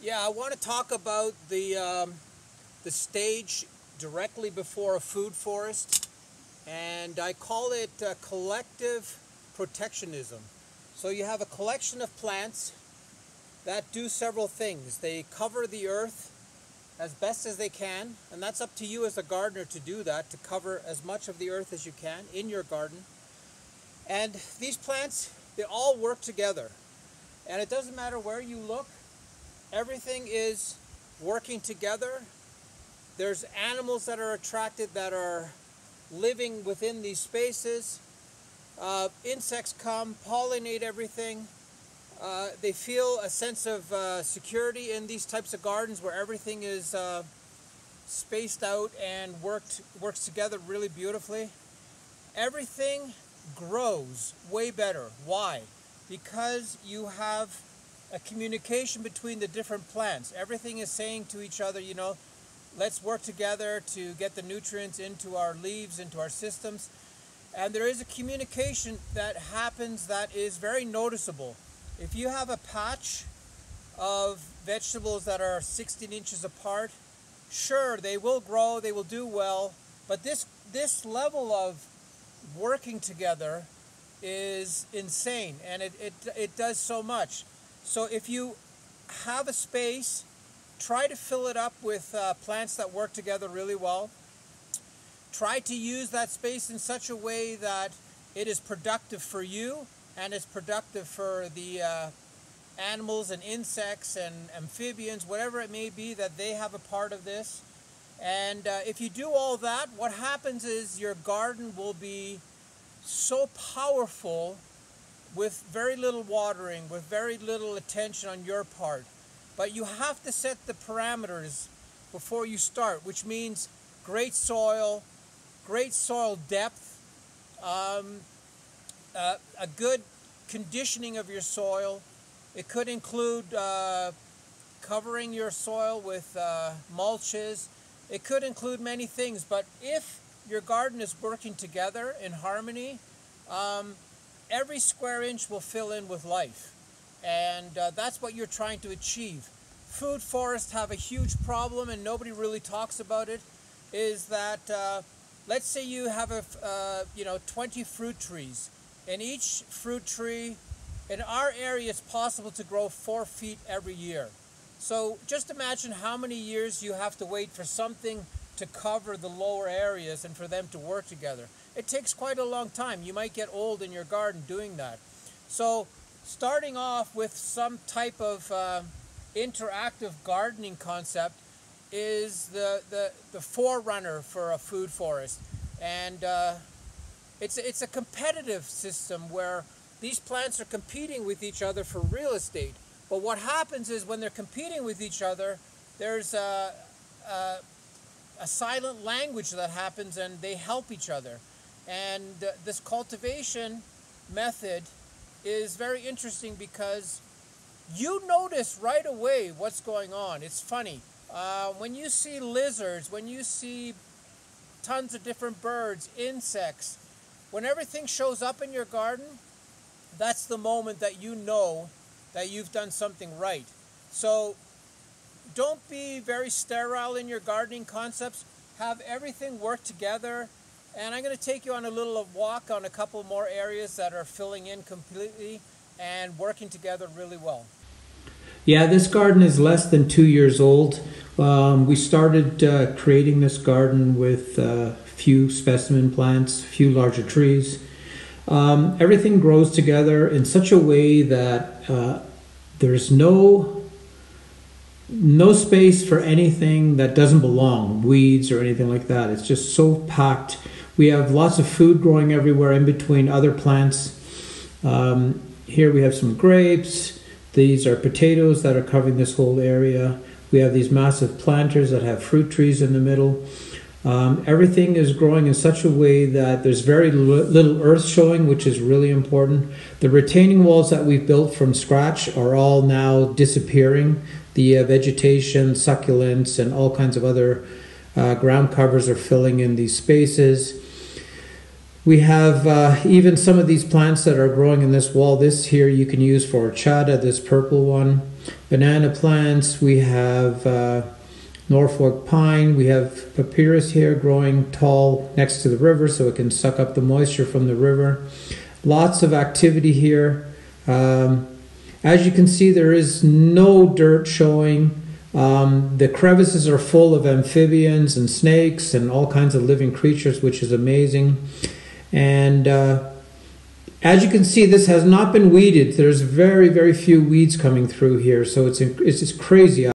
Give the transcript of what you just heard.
Yeah, I want to talk about the stage directly before a food forest, and I call it collective protectionism. So you have a collection of plants that do several things. They cover the earth as best as they can, and that's up to you as a gardener to do that, to cover as much of the earth as you can in your garden. And these plants, they all work together. And it doesn't matter where you look, everything is working together. There's animals that are attracted, that are living within these spaces. Insects come, pollinate everything. They feel a sense of security in these types of gardens where everything is spaced out and works together really beautifully. Everything grows way better. Why? Because you have a communication between the different plants. Everything is saying to each other, you know, let's work together to get the nutrients into our leaves, into our systems. And there is a communication that happens that is very noticeable. If you have a patch of vegetables that are 16 inches apart, sure, they will grow, they will do well, but this level of working together is insane, and it does so much. So if you have a space, try to fill it up with plants that work together really well. Try to use that space in such a way that it is productive for you and it's productive for the animals and insects and amphibians, whatever it may be, that they have a part of this. And if you do all that, what happens is your garden will be so powerful with very little watering, with very little attention on your part. But you have to set the parameters before you start, which means great soil depth, a good conditioning of your soil. It could include covering your soil with mulches. It could include many things, but if your garden is working together in harmony, every square inch will fill in with life. And that's what you're trying to achieve. Food forests have a huge problem, and nobody really talks about it, is that let's say you have 20 fruit trees. And each fruit tree, in our area, it's possible to grow 4 feet every year. So just imagine how many years you have to wait for something to cover the lower areas and for them to work together. It takes quite a long time. You might get old in your garden doing that. So starting off with some type of interactive gardening concept is the forerunner for a food forest. And it's a competitive system where these plants are competing with each other for real estate. But what happens is when they're competing with each other, there's a silent language that happens, and they help each other. And this cultivation method is very interesting because you notice right away what's going on. It's funny. When you see lizards, when you see tons of different birds, insects, when everything shows up in your garden, that's the moment that you know that you've done something right. So don't be very sterile in your gardening concepts. Have everything work together. And I'm going to take you on a little walk on a couple more areas that are filling in completely and working together really well. Yeah, this garden is less than 2 years old. We started creating this garden with a few specimen plants, a few larger trees. Everything grows together in such a way that there's no space for anything that doesn't belong, weeds or anything like that. It's just so packed. We have lots of food growing everywhere in between other plants. Here we have some grapes. These are potatoes that are covering this whole area. We have these massive planters that have fruit trees in the middle. Everything is growing in such a way that there's very little earth showing, which is really important. The retaining walls that we've built from scratch are all now disappearing. The vegetation, succulents, and all kinds of other ground covers are filling in these spaces. We have even some of these plants that are growing in this wall. This here you can use for horchata, this purple one. banana plants. We have Norfolk pine. We have papyrus here growing tall next to the river so it can suck up the moisture from the river. Lots of activity here. As you can see, there is no dirt showing. The crevices are full of amphibians and snakes and all kinds of living creatures, which is amazing. And as you can see, this has not been weeded. There's very, very few weeds coming through here, so it's just crazy.